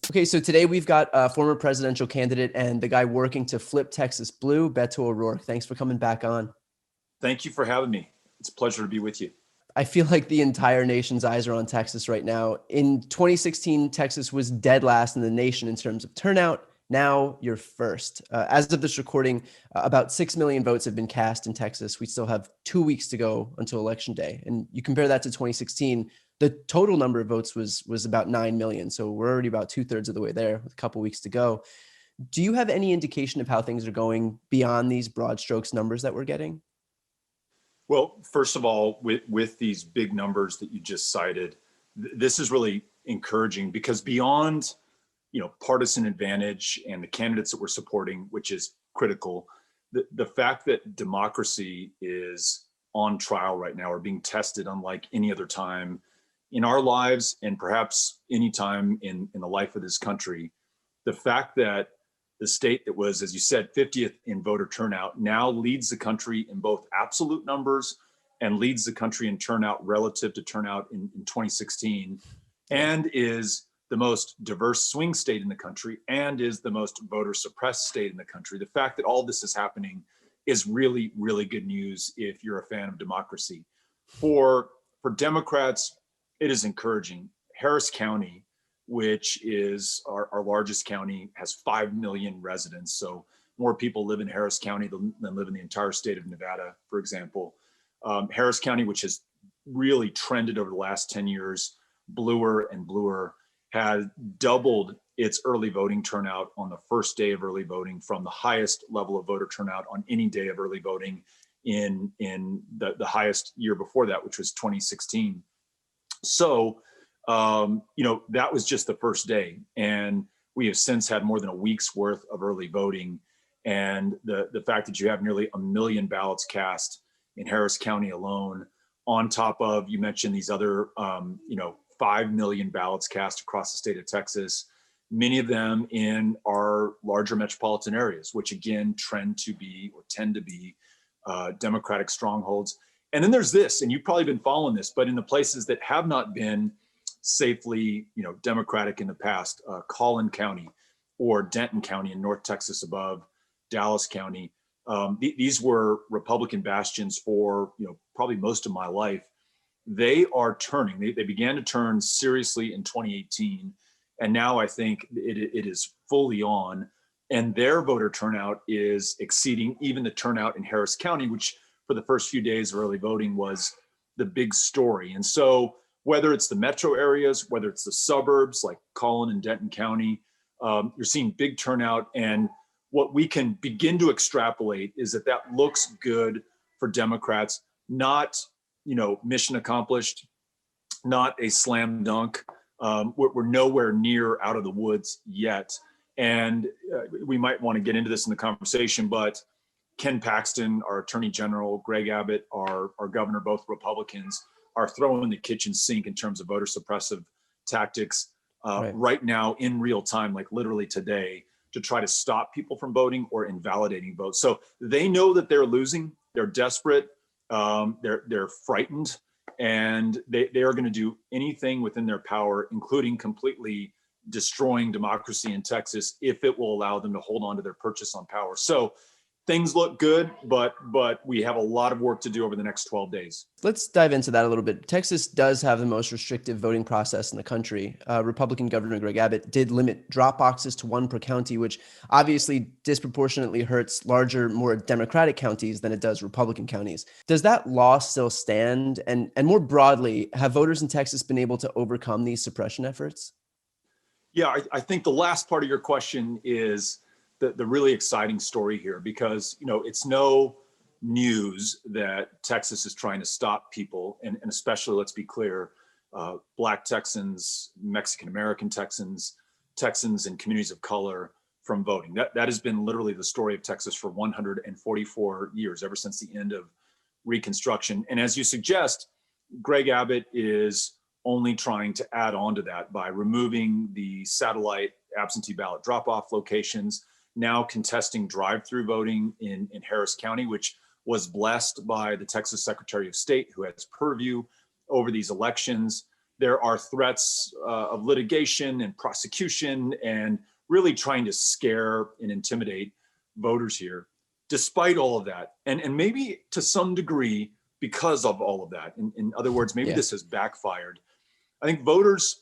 Okay, so today we've got a former presidential candidate and the guy working to flip Texas blue, Beto O'Rourke. Thanks for coming back on. Thank you for having me. It's a pleasure to be with you. I feel like the entire nation's eyes are on Texas right now. In 2016, Texas was dead last in the nation in terms of turnout. Now you're first. As of this recording, about 6 million votes have been cast in Texas. We still have 2 weeks to go until Election Day. And you compare that to 2016, the total number of votes was about 9 million. So we're already about 2/3 of the way there with a couple weeks to go. Do you have any indication of how things are going beyond these broad strokes numbers that we're getting? Well, first of all, with these big numbers that you just cited, this is really encouraging because beyond, partisan advantage and the candidates that we're supporting, which is critical, the fact that democracy is on trial right now or being tested unlike any other time in our lives and perhaps any time in the life of this country, the fact that the state that was, as you said, 50th in voter turnout now leads the country in both absolute numbers and leads the country in turnout relative to turnout in 2016, and is the most diverse swing state in the country and is the most voter suppressed state in the country. The fact that all this is happening is really, really good news if you're a fan of democracy. For Democrats, it is encouraging. Harris County, which is our largest county, has 5 million residents. So more people live in Harris County than live in the entire state of Nevada, for example. Harris County, which has really trended over the last 10 years, bluer and bluer, had doubled its early voting turnout on the first day of early voting from the highest level of voter turnout on any day of early voting in the highest year before that, which was 2016. So, that was just the first day. And we have since had more than a week's worth of early voting. And the fact that you have nearly 1 million ballots cast in Harris County alone, on top of, you mentioned these other, 5 million ballots cast across the state of Texas, many of them in our larger metropolitan areas, which again tend to be Democratic strongholds. And then there's this, and you've probably been following this, but in the places that have not been safely, Democratic in the past, Collin County or Denton County in North Texas above Dallas County, these were Republican bastions for, probably most of my life. They are turning. They began to turn seriously in 2018. And now I think it is fully on. And their voter turnout is exceeding even the turnout in Harris County, which for the first few days of early voting was the big story. And so whether it's the metro areas, whether it's the suburbs like Collin and Denton County, you're seeing big turnout. And what we can begin to extrapolate is that looks good for Democrats, not, mission accomplished, not a slam dunk. We're nowhere near out of the woods yet. And we might want to get into this in the conversation, but Ken Paxton, our attorney general, Greg Abbott, our governor, both Republicans, are throwing the kitchen sink in terms of voter suppressive tactics right now in real time, like literally today, to try to stop people from voting or invalidating votes. So they know that they're losing. They're desperate. They're frightened, and they are going to do anything within their power, including completely destroying democracy in Texas, if it will allow them to hold on to their purchase on power. So things look good, but we have a lot of work to do over the next 12 days. Let's dive into that a little bit. Texas does have the most restrictive voting process in the country. Republican Governor Greg Abbott did limit drop boxes to 1 per county, which obviously disproportionately hurts larger, more Democratic counties than it does Republican counties. Does that law still stand? And more broadly, have voters in Texas been able to overcome these suppression efforts? Yeah, I think the last part of your question is the really exciting story here, because it's no news that Texas is trying to stop people, and especially, let's be clear, Black Texans, Mexican American Texans, and communities of color from voting. That has been literally the story of Texas for 144 years, ever since the end of Reconstruction. And as you suggest, Greg Abbott is only trying to add on to that by removing the satellite absentee ballot drop-off locations, now contesting drive-through voting in Harris County, which was blessed by the Texas Secretary of State, who has purview over these elections. There are threats of litigation and prosecution and really trying to scare and intimidate voters here. Despite all of that, and maybe to some degree because of all of that, in other words, maybe this has backfired. I think voters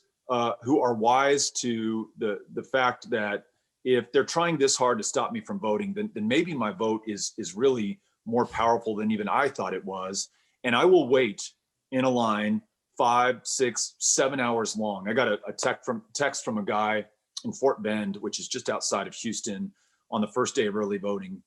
who are wise to the fact that if they're trying this hard to stop me from voting, then maybe my vote is really more powerful than even I thought it was. And I will wait in a line 5, 6, 7 hours long. I got a text from a guy in Fort Bend, which is just outside of Houston, on the first day of early voting.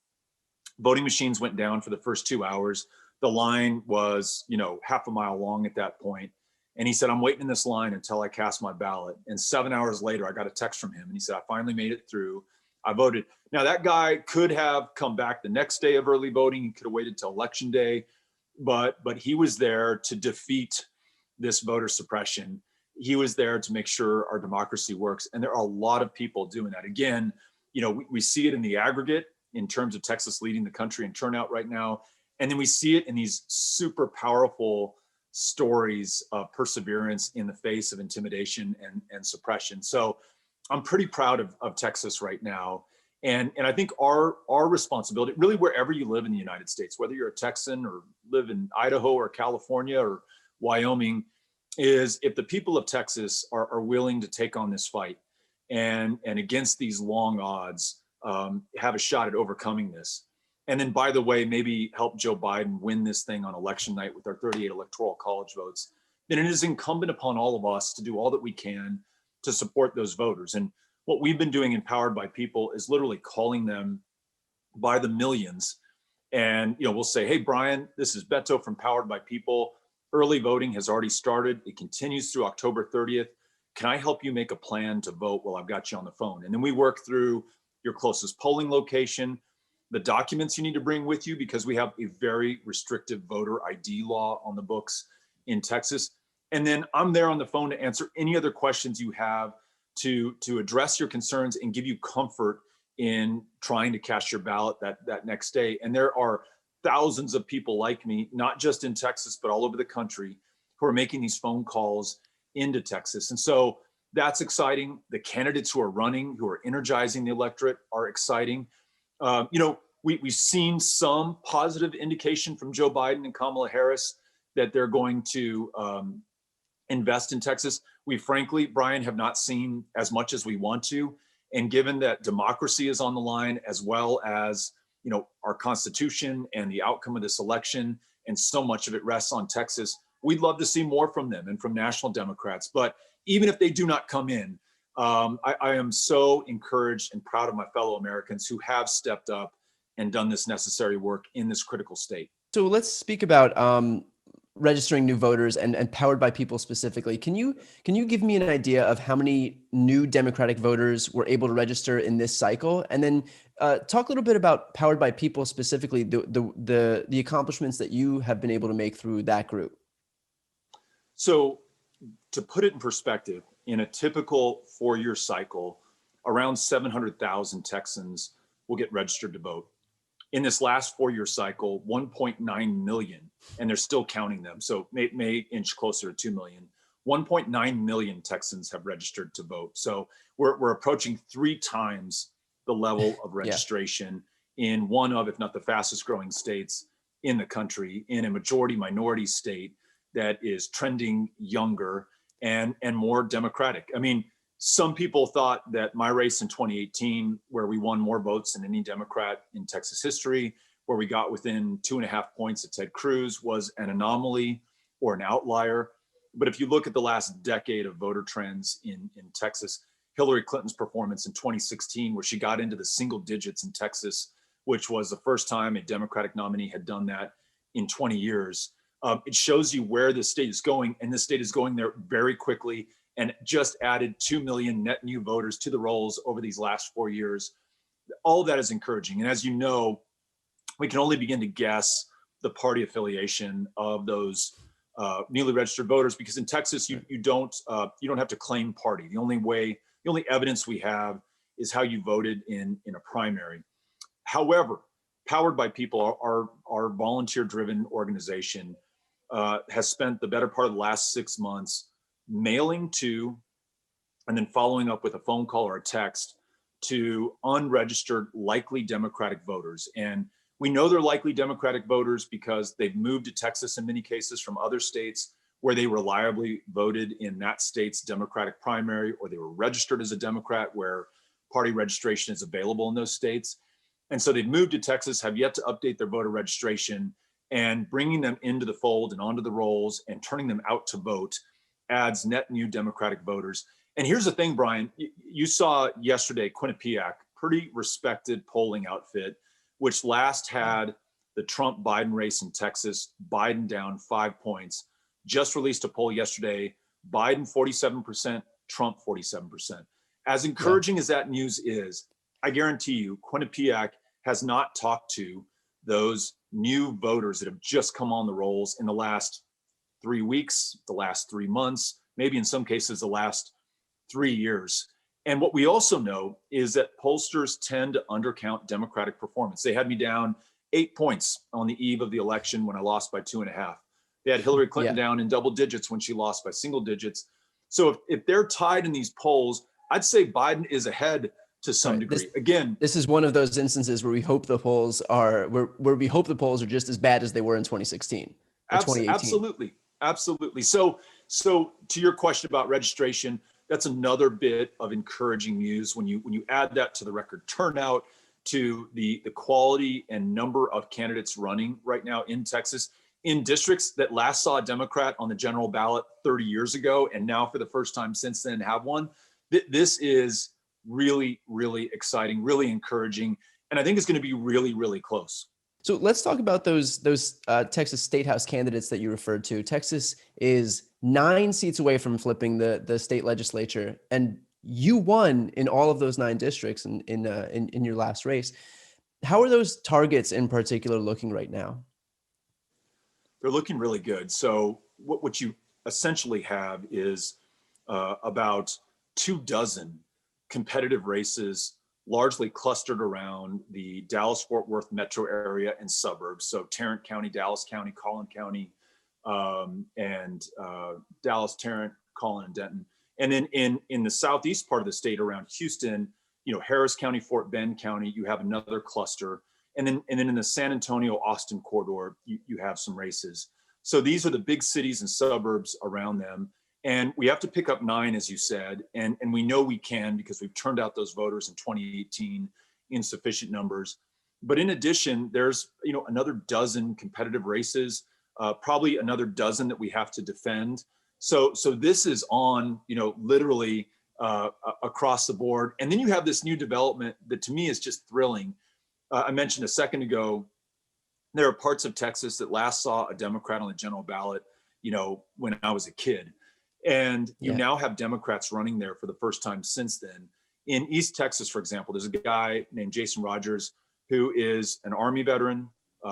Voting machines went down for the first 2 hours. The line was, half a mile long at that point. And he said, I'm waiting in this line until I cast my ballot. And 7 hours later, I got a text from him. And he said, I finally made it through. I voted. Now, that guy could have come back the next day of early voting. He could have waited till election day. But he was there to defeat this voter suppression. He was there to make sure our democracy works. And there are a lot of people doing that. Again, we see it in the aggregate in terms of Texas leading the country in turnout right now. And then we see it in these super powerful stories of perseverance in the face of intimidation and suppression. So I'm pretty proud of Texas right now. And I think our responsibility, really wherever you live in the United States, whether you're a Texan or live in Idaho or California or Wyoming, is if the people of Texas are willing to take on this fight and against these long odds, have a shot at overcoming this. And then, by the way, maybe help Joe Biden win this thing on election night with our 38 electoral college votes, then it is incumbent upon all of us to do all that we can to support those voters. And what we've been doing in Powered by People is literally calling them by the millions. And, we'll say, hey, Brian, this is Beto from Powered by People. Early voting has already started. It continues through October 30th. Can I help you make a plan to vote while I've got you on the phone? And then we work through your closest polling location, the documents you need to bring with you, because we have a very restrictive voter ID law on the books in Texas. And then I'm there on the phone to answer any other questions you have, to address your concerns and give you comfort in trying to cast your ballot that next day. And there are thousands of people like me, not just in Texas, but all over the country, who are making these phone calls into Texas. And so that's exciting. The candidates who are running, who are energizing the electorate, are exciting. We've seen some positive indication from Joe Biden and Kamala Harris that they're going to invest in Texas. We frankly, Brian, have not seen as much as we want to. And given that democracy is on the line, as well as our Constitution and the outcome of this election, and so much of it rests on Texas, we'd love to see more from them and from national Democrats. But even if they do not come in, I am so encouraged and proud of my fellow Americans who have stepped up and done this necessary work in this critical state. So let's speak about registering new voters and Powered by People specifically. Can you give me an idea of how many new Democratic voters were able to register in this cycle? And then talk a little bit about Powered by People specifically, the accomplishments that you have been able to make through that group. So to put it in perspective, in a typical 4-year cycle, around 700,000 Texans will get registered to vote. In this last 4-year cycle, 1.9 million, and they're still counting them, so may inch closer to 2 million. 1.9 million Texans have registered to vote. So we're approaching 3 times the level of registration in one of, if not the fastest growing states in the country, in a majority minority state that is trending younger and more democratic. I mean, some people thought that my race in 2018, where we won more votes than any Democrat in Texas history, where we got within 2.5 points of Ted Cruz, was an anomaly or an outlier. But if you look at the last decade of voter trends in Texas, Hillary Clinton's performance in 2016, where she got into the single digits in Texas, which was the first time a Democratic nominee had done that in 20 years. It shows you where the state is going, and this state is going there very quickly, and just added 2 million net new voters to the rolls over these last 4 years. All of that is encouraging. And as you know, we can only begin to guess the party affiliation of those newly registered voters, because in Texas, you don't have to claim party. The only evidence we have is how you voted in a primary. However, Powered by People, our volunteer-driven organization, has spent the better part of the last 6 months mailing to, and then following up with a phone call or a text to unregistered likely Democratic voters. And we know they're likely Democratic voters because they've moved to Texas in many cases from other states where they reliably voted in that state's Democratic primary, or they were registered as a Democrat where party registration is available in those states. And so they've moved to Texas, have yet to update their voter registration, and bringing them into the fold and onto the rolls and turning them out to vote adds net new Democratic voters. And here's the thing, Brian, you saw yesterday, Quinnipiac, pretty respected polling outfit, which last had the Trump-Biden race in Texas, Biden down 5 points, just released a poll yesterday, Biden 47%, Trump 47%. As encouraging as that news is, I guarantee you, Quinnipiac has not talked to those new voters that have just come on the rolls in the last 3 weeks, the last 3 months, maybe in some cases the last 3 years. And what we also know is that pollsters tend to undercount Democratic performance. They had me down 8 points on the eve of the election when I lost by 2.5. They had Hillary Clinton down in double digits when she lost by single digits. So if they're tied in these polls, I'd say Biden is ahead to some degree. This is one of those instances where we hope the polls are where we hope the polls are just as bad as they were in 2016 or 2018. Absolutely. So to your question about registration, that's another bit of encouraging news when you add that to the record turnout, to the quality and number of candidates running right now in Texas, in districts that last saw a Democrat on the general ballot 30 years ago, and now for the first time since then have one. This is really, really exciting, really encouraging, and I think it's going to be really, really close. So let's talk about those Texas State House candidates that you referred to. Texas is 9 seats away from flipping the state legislature, and you won in all of those 9 districts in your last race. How are those targets in particular looking right now? They're looking really good. So what you essentially have is about 24 competitive races, largely clustered around the Dallas-Fort Worth metro area and suburbs. So Tarrant County, Dallas County, Collin County, and Dallas, Tarrant, Collin, and Denton. And then in the southeast part of the state around Houston, Harris County, Fort Bend County, you have another cluster. And then in the San Antonio, Austin corridor, you have some races. So these are the big cities and suburbs around them. And we have to pick up 9, as you said, and we know we can because we've turned out those voters in 2018 in sufficient numbers. But in addition, there's another dozen competitive races, probably another dozen that we have to defend. So this is on literally across the board. And then you have this new development that to me is just thrilling. I mentioned a second ago, there are parts of Texas that last saw a Democrat on the general ballot, when I was a kid. And you now have Democrats running there for the first time since then. In East Texas, for example, there's a guy named Jason Rogers who is an Army veteran,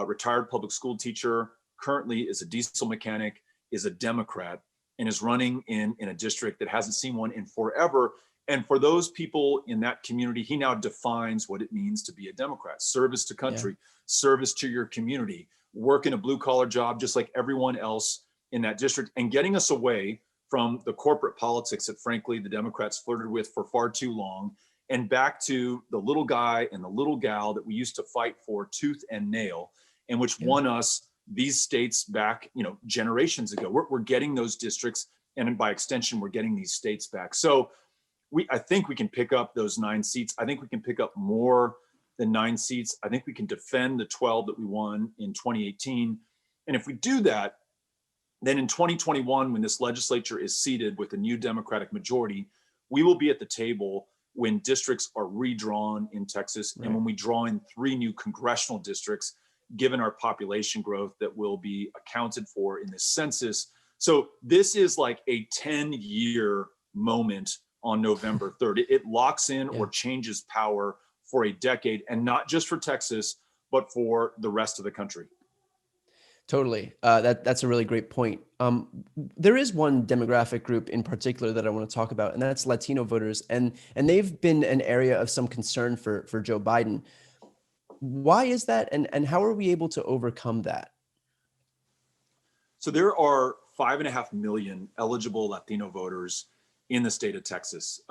retired public school teacher, currently is a diesel mechanic, is a Democrat, and is running in a district that hasn't seen one in forever. And for those people in that community, he now defines what it means to be a Democrat: service to country, service to your community, work in a blue collar job just like everyone else in that district, and getting us away from the corporate politics that, frankly, the Democrats flirted with for far too long, and back to the little guy and the little gal that we used to fight for tooth and nail, and which won us these states back, generations ago. We're getting those districts, and by extension, we're getting these states back. So I think we can pick up those 9 seats. I think we can pick up more than 9 seats. I think we can defend the 12 that we won in 2018. And if we do that, then in 2021, when this legislature is seated with a new Democratic majority, we will be at the table when districts are redrawn in Texas, and when we draw in 3 new congressional districts, given our population growth that will be accounted for in this census. So this is like a 10-year moment on November 3rd. It locks in or changes power for a decade, and not just for Texas, but for the rest of the country. Totally. That's a really great point. There is one demographic group in particular that I want to talk about, and that's Latino voters. And they've been an area of some concern for Joe Biden. Why is that? And how are we able to overcome that? So there are 5.5 million eligible Latino voters in the state of Texas.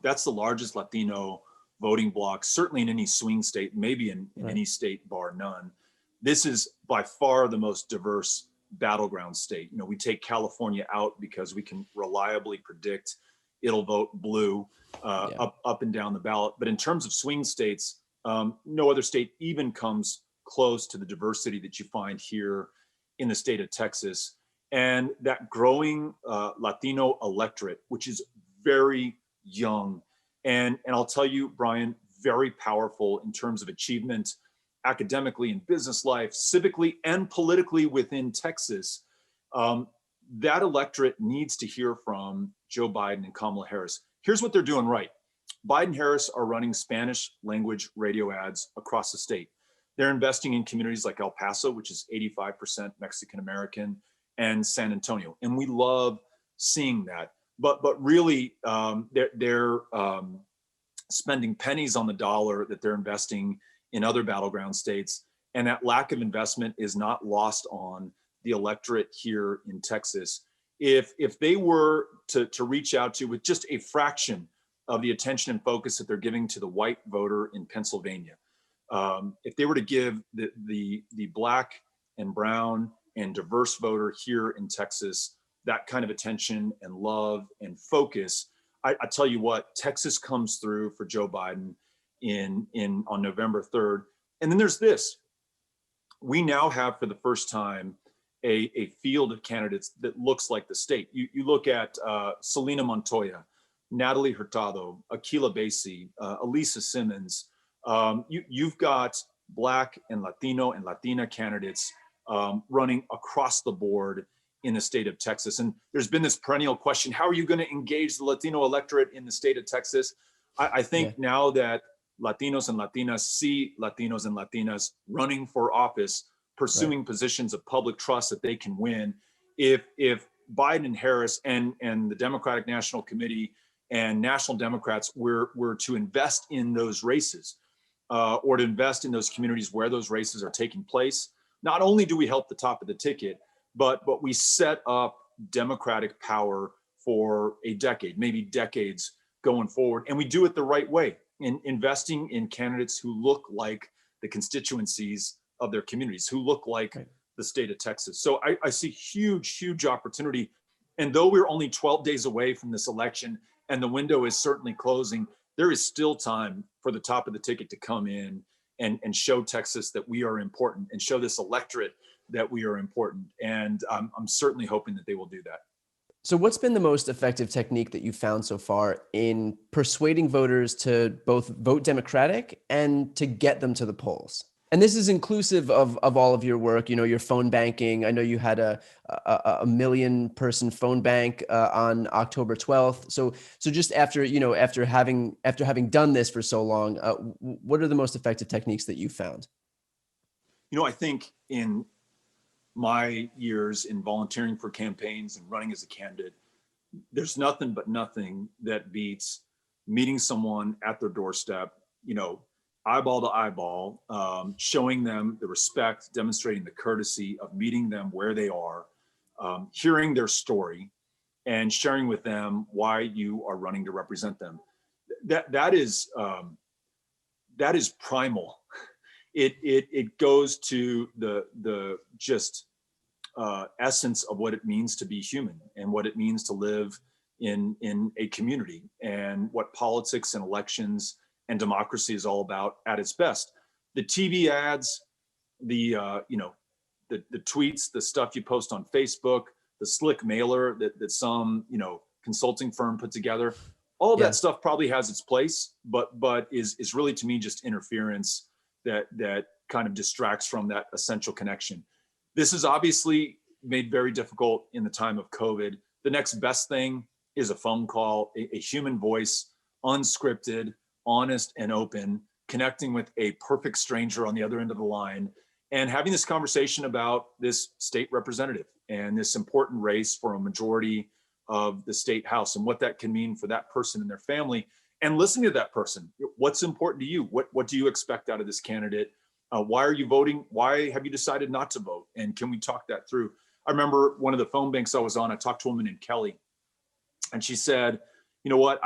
That's the largest Latino voting bloc, certainly in any swing state, maybe in Right. any state bar none. This is by far the most diverse battleground state. We take California out because we can reliably predict it'll vote blue up and down the ballot. But in terms of swing states, no other state even comes close to the diversity that you find here in the state of Texas. And that growing Latino electorate, which is very young, and I'll tell you, Brian, very powerful in terms of achievement academically, in business life, civically, and politically within Texas. That electorate needs to hear from Joe Biden and Kamala Harris. Here's what they're doing right. Biden and Harris are running Spanish language radio ads across the state. They're investing in communities like El Paso, which is 85% Mexican American, and San Antonio. And we love seeing that. But really, they're spending pennies on the dollar that they're investing in other battleground states. And that lack of investment is not lost on the electorate here in Texas. If they were to reach out to, with just a fraction of the attention and focus that they're giving to the white voter in Pennsylvania, if they were to give the Black and brown and diverse voter here in Texas that kind of attention and love and focus, I tell you what, Texas comes through for Joe Biden on November 3rd. And then there's this. We now have, for the first time, a field of candidates that looks like the state. You look at Selena Montoya, Natalie Hurtado, Akila Basie, Elisa Simmons. You've got Black and Latino and Latina candidates running across the board in the state of Texas. And there's been this perennial question, how are you going to engage the Latino electorate in the state of Texas? I think now that Latinos and Latinas see Latinos and Latinas running for office, pursuing positions of public trust that they can win, if Biden and Harris and the Democratic National Committee and National Democrats were to invest in those races, or to invest in those communities where those races are taking place, not only do we help the top of the ticket, but we set up Democratic power for a decade, maybe decades going forward. And we do it the right way, in investing in candidates who look like the constituencies of their communities, who look like the state of Texas. So I see huge opportunity. And though we're only 12 days away from this election and the window is certainly closing, there is still time for the top of the ticket to come in and show Texas that we are important, and show this electorate that we are important. And I'm certainly hoping that they will do that. So what's been the most effective technique that you've found so far in persuading voters to both vote Democratic and to get them to the polls? And this is inclusive of all of your work, your phone banking. I know you had a 1 million person phone bank on October 12th. So just after having done this for so long, what are the most effective techniques that you found? I think in my years in volunteering for campaigns and running as a candidate, there's nothing that beats meeting someone at their doorstep, eyeball to eyeball, showing them the respect, demonstrating the courtesy of meeting them where they are, hearing their story, and sharing with them why you are running to represent them. That is primal. It goes to the just essence of what it means to be human, and what it means to live in a community, and what politics and elections and democracy is all about at its best. The TV ads, the tweets, the stuff you post on Facebook, the slick mailer that some consulting firm put together, all that stuff probably has its place, but is really, to me, just interference that kind of distracts from that essential connection. This is obviously made very difficult in the time of COVID. The next best thing is a phone call, a human voice, unscripted, honest and open, connecting with a perfect stranger on the other end of the line, and having this conversation about this state representative and this important race for a majority of the state house, and what that can mean for that person and their family, and listening to that person. What's important to you? What do you expect out of this candidate? Why are you voting? Why have you decided not to vote? And can we talk that through? I remember one of the phone banks I was on, I talked to a woman named Kelly, and she said, you know what,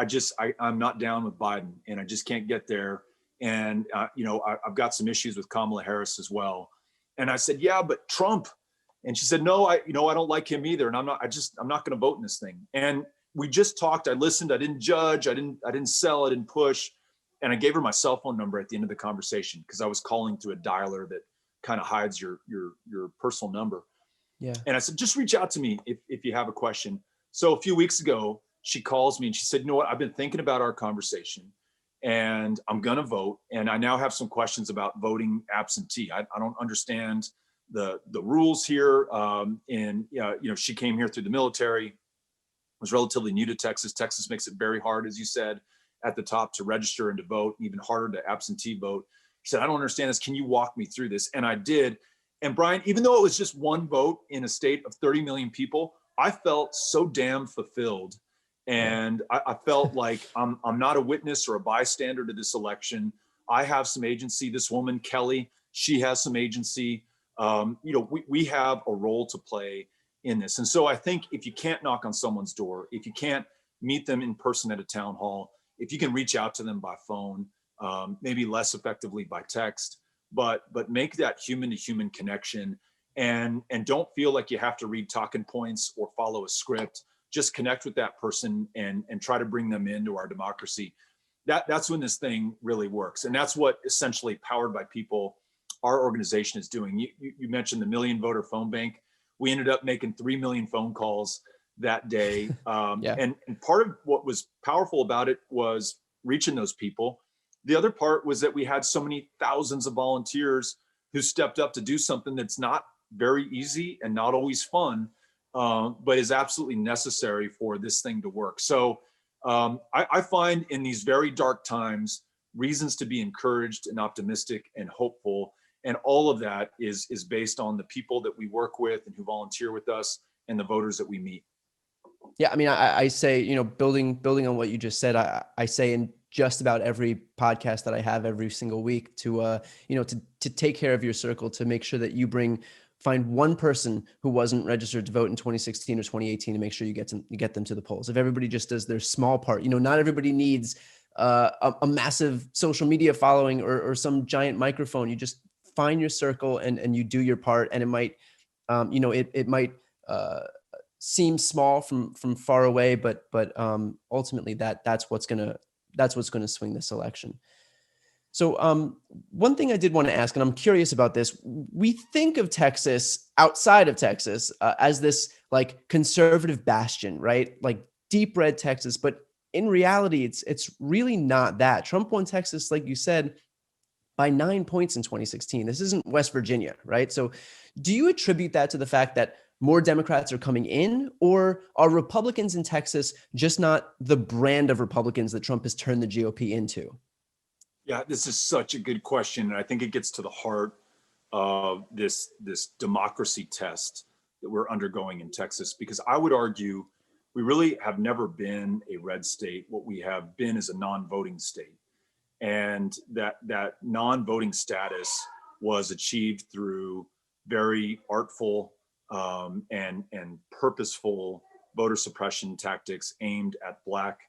I'm not down with Biden, and I just can't get there. And, I've got some issues with Kamala Harris as well. And I said, yeah, but Trump. And she said, no, I don't like him either. And I'm not going to vote in this thing. And we just talked, I listened, I didn't judge, I didn't sell, I didn't push. And I gave her my cell phone number at the end of the conversation, because I was calling through a dialer that kind of hides your personal number. Yeah. And I said, just reach out to me if you have a question. So a few weeks ago, she calls me and she said, you know what, I've been thinking about our conversation, and I'm going to vote. And I now have some questions about voting absentee. I don't understand the rules here. She came here through the military, was relatively new to Texas. Texas makes it very hard, as you said, at the top to register and to vote, even harder to absentee vote. She said, I don't understand this. Can you walk me through this? And I did. And Brian, even though it was just one vote in a state of 30 million people, I felt so damn fulfilled. And I felt like I'm not a witness or a bystander to this election. I have some agency. This woman, Kelly, she has some agency. We have a role to play in this. And so I think if you can't knock on someone's door, if you can't meet them in person at a town hall, if you can reach out to them by phone, maybe less effectively by text, but make that human to human connection, and don't feel like you have to read talking points or follow a script. Just connect with that person and try to bring them into our democracy. That's when this thing really works. And that's what essentially Powered by People, our organization, is doing. You mentioned the Million Voter Phone Bank. We ended up making 3 million phone calls that day. And part of what was powerful about it was reaching those people. The other part was that we had so many thousands of volunteers who stepped up to do something that's not very easy and not always fun, but is absolutely necessary for this thing to work. So I find in these very dark times, reasons to be encouraged and optimistic and hopeful. And all of that is based on the people that we work with and who volunteer with us and the voters that we meet. Yeah, I mean, I say, building on what you just said, I say in just about every podcast that I have every single week to take care of your circle, to make sure that you find one person who wasn't registered to vote in 2016 or 2018 to make sure you get them to the polls. If everybody just does their small part, not everybody needs a massive social media following or some giant microphone. You just find your circle and you do your part, and it might, it might seem small from far away, but ultimately that's what's gonna swing this election. So one thing I did want to ask, and I'm curious about this, we think of Texas, outside of Texas, as this like conservative bastion, right? Like deep red Texas, but in reality, it's really not that. Trump won Texas, like you said, by 9 points in 2016. This isn't West Virginia, right? So do you attribute that to the fact that more Democrats are coming in, or are Republicans in Texas just not the brand of Republicans that Trump has turned the GOP into? Yeah, this is such a good question. And I think it gets to the heart of this democracy test that we're undergoing in Texas, because I would argue we really have never been a red state. What we have been is a non-voting state. And that non-voting status was achieved through very artful and purposeful voter suppression tactics aimed at Black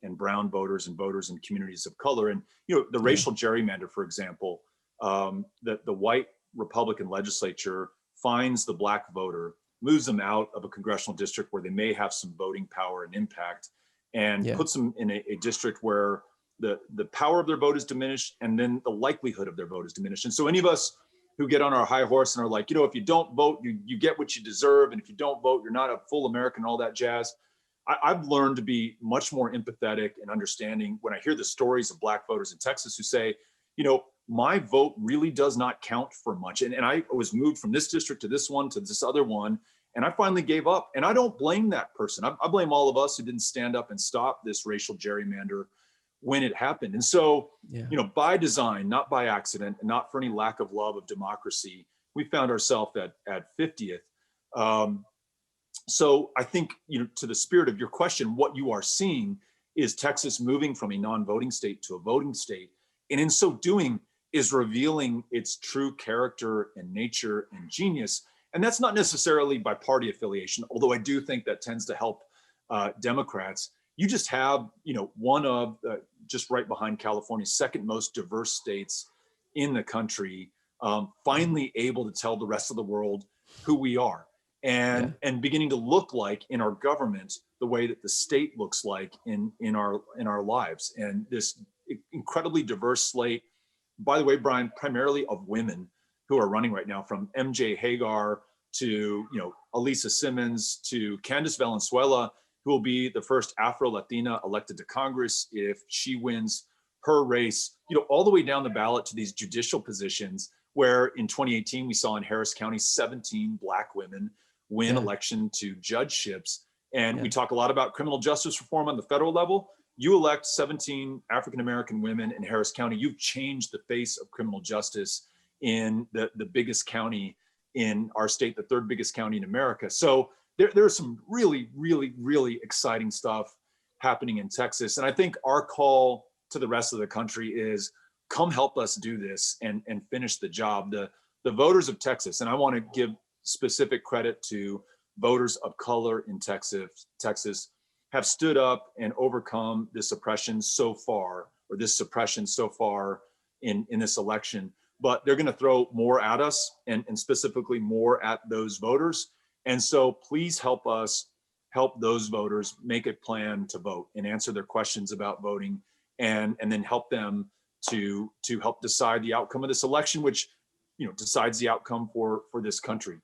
and brown voters and voters in communities of color. And the racial gerrymander, for example, the white Republican legislature finds the Black voter, moves them out of a congressional district where they may have some voting power and impact, and puts them in a district where the power of their vote is diminished, and then the likelihood of their vote is diminished. And so any of us who get on our high horse and are like, if you don't vote, you get what you deserve. And if you don't vote, you're not a full American, and all that jazz. I've learned to be much more empathetic and understanding when I hear the stories of Black voters in Texas who say, my vote really does not count for much. And I was moved from this district to this one to this other one. And I finally gave up. And I don't blame that person. I blame all of us who didn't stand up and stop this racial gerrymander when it happened. And so, by design, not by accident, and not for any lack of love of democracy, we found ourselves at 50th. So I think, to the spirit of your question, what you are seeing is Texas moving from a non-voting state to a voting state. And in so doing is revealing its true character and nature and genius. And that's not necessarily by party affiliation, although I do think that tends to help Democrats. You just have, one of just right behind California, second most diverse states in the country, finally able to tell the rest of the world who we are, and beginning to look like in our government the way that the state looks like in our lives. And this incredibly diverse slate, by the way, Brian, primarily of women who are running right now, from MJ Hagar to Elisa Simmons to Candace Valenzuela, who will be the first Afro-Latina elected to Congress if she wins her race, all the way down the ballot to these judicial positions, where in 2018 we saw in Harris County 17 Black women win election to judgeships. And we talk a lot about criminal justice reform on the federal level. You elect 17 African-American women in Harris County, you've changed the face of criminal justice in the biggest county in our state, the third biggest county in America. So there's some really, really, really exciting stuff happening in Texas. And I think our call to the rest of the country is, come help us do this and finish the job. The voters of Texas, and I want to give specific credit to voters of color in Texas, have stood up and overcome this suppression so far in this election. But they're going to throw more at us, and specifically more at those voters. And so please help us help those voters make a plan to vote and answer their questions about voting, and then help them to help decide the outcome of this election, which decides the outcome for this country.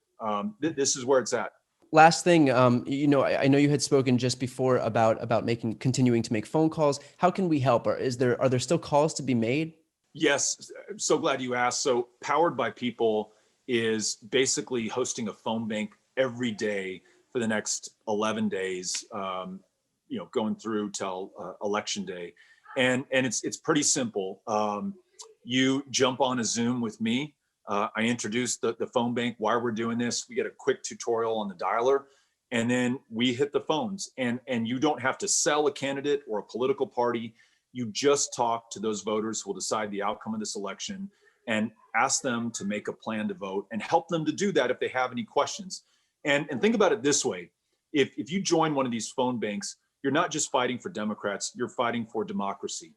This is where it's at. Last thing, I know you had spoken just before about continuing to make phone calls. How can we help? Are there still calls to be made? Yes, I'm so glad you asked. So Powered by People is basically hosting a phone bank every day for the next 11 days, going through till election day. And it's pretty simple. You jump on a Zoom with me. I introduce the phone bank, why we're doing this. We get a quick tutorial on the dialer, and then we hit the phones. And you don't have to sell a candidate or a political party. You just talk to those voters who will decide the outcome of this election, and ask them to make a plan to vote, and help them to do that if they have any questions. And think about it this way. If you join one of these phone banks, you're not just fighting for Democrats, you're fighting for democracy.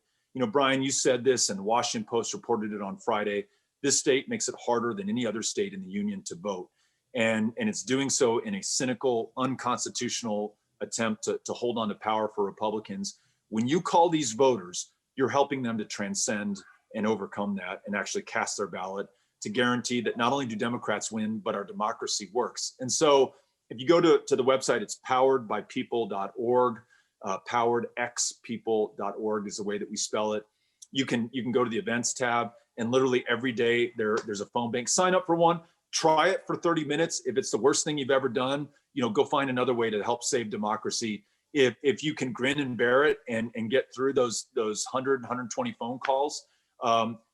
Brian, you said this, and the Washington Post reported it on Friday. This state makes it harder than any other state in the union to vote. And it's doing so in a cynical, unconstitutional attempt to hold on to power for Republicans. When you call these voters, you're helping them to transcend and overcome that, and actually cast their ballot to guarantee that not only do Democrats win, but our democracy works. And so if you go to the website, it's poweredbypeople.org. Poweredxpeople.org is the way that we spell it. You can go to the events tab, and literally every day there's a phone bank. Sign up for one, try it for 30 minutes. If it's the worst thing you've ever done, go find another way to help save democracy. If you can grin and bear it and get through those 120 phone calls,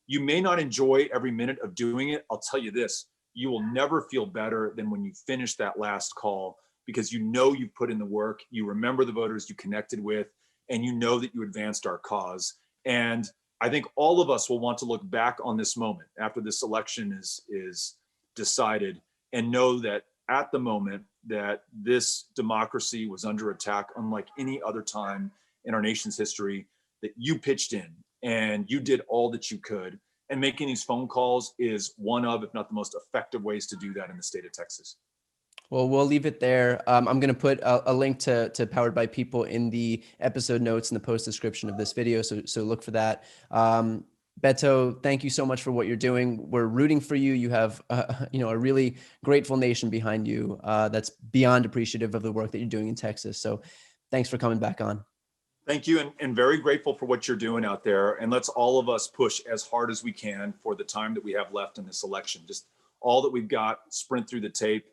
you may not enjoy every minute of doing it. I'll tell you this, you will never feel better than when you finish that last call, because you've put in the work, you remember the voters you connected with, and you know that you advanced our cause. And I think all of us will want to look back on this moment after this election is decided, and know that at the moment that this democracy was under attack unlike any other time in our nation's history, that you pitched in and you did all that you could. And making these phone calls is one of, if not the most effective ways to do that in the state of Texas. Well, we'll leave it there. I'm going to put a link to Powered by People in the episode notes and the post description of this video. So look for that. Beto, thank you so much for what you're doing. We're rooting for you. You have, a really grateful nation behind you that's beyond appreciative of the work that you're doing in Texas. So thanks for coming back on. Thank you, and very grateful for what you're doing out there. And let's all of us push as hard as we can for the time that we have left in this election. Just all that we've got, sprint through the tape,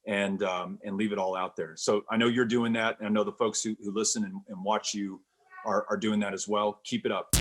and leave it all out there. So I know you're doing that, and I know the folks who listen and watch you are doing that as well. Keep it up.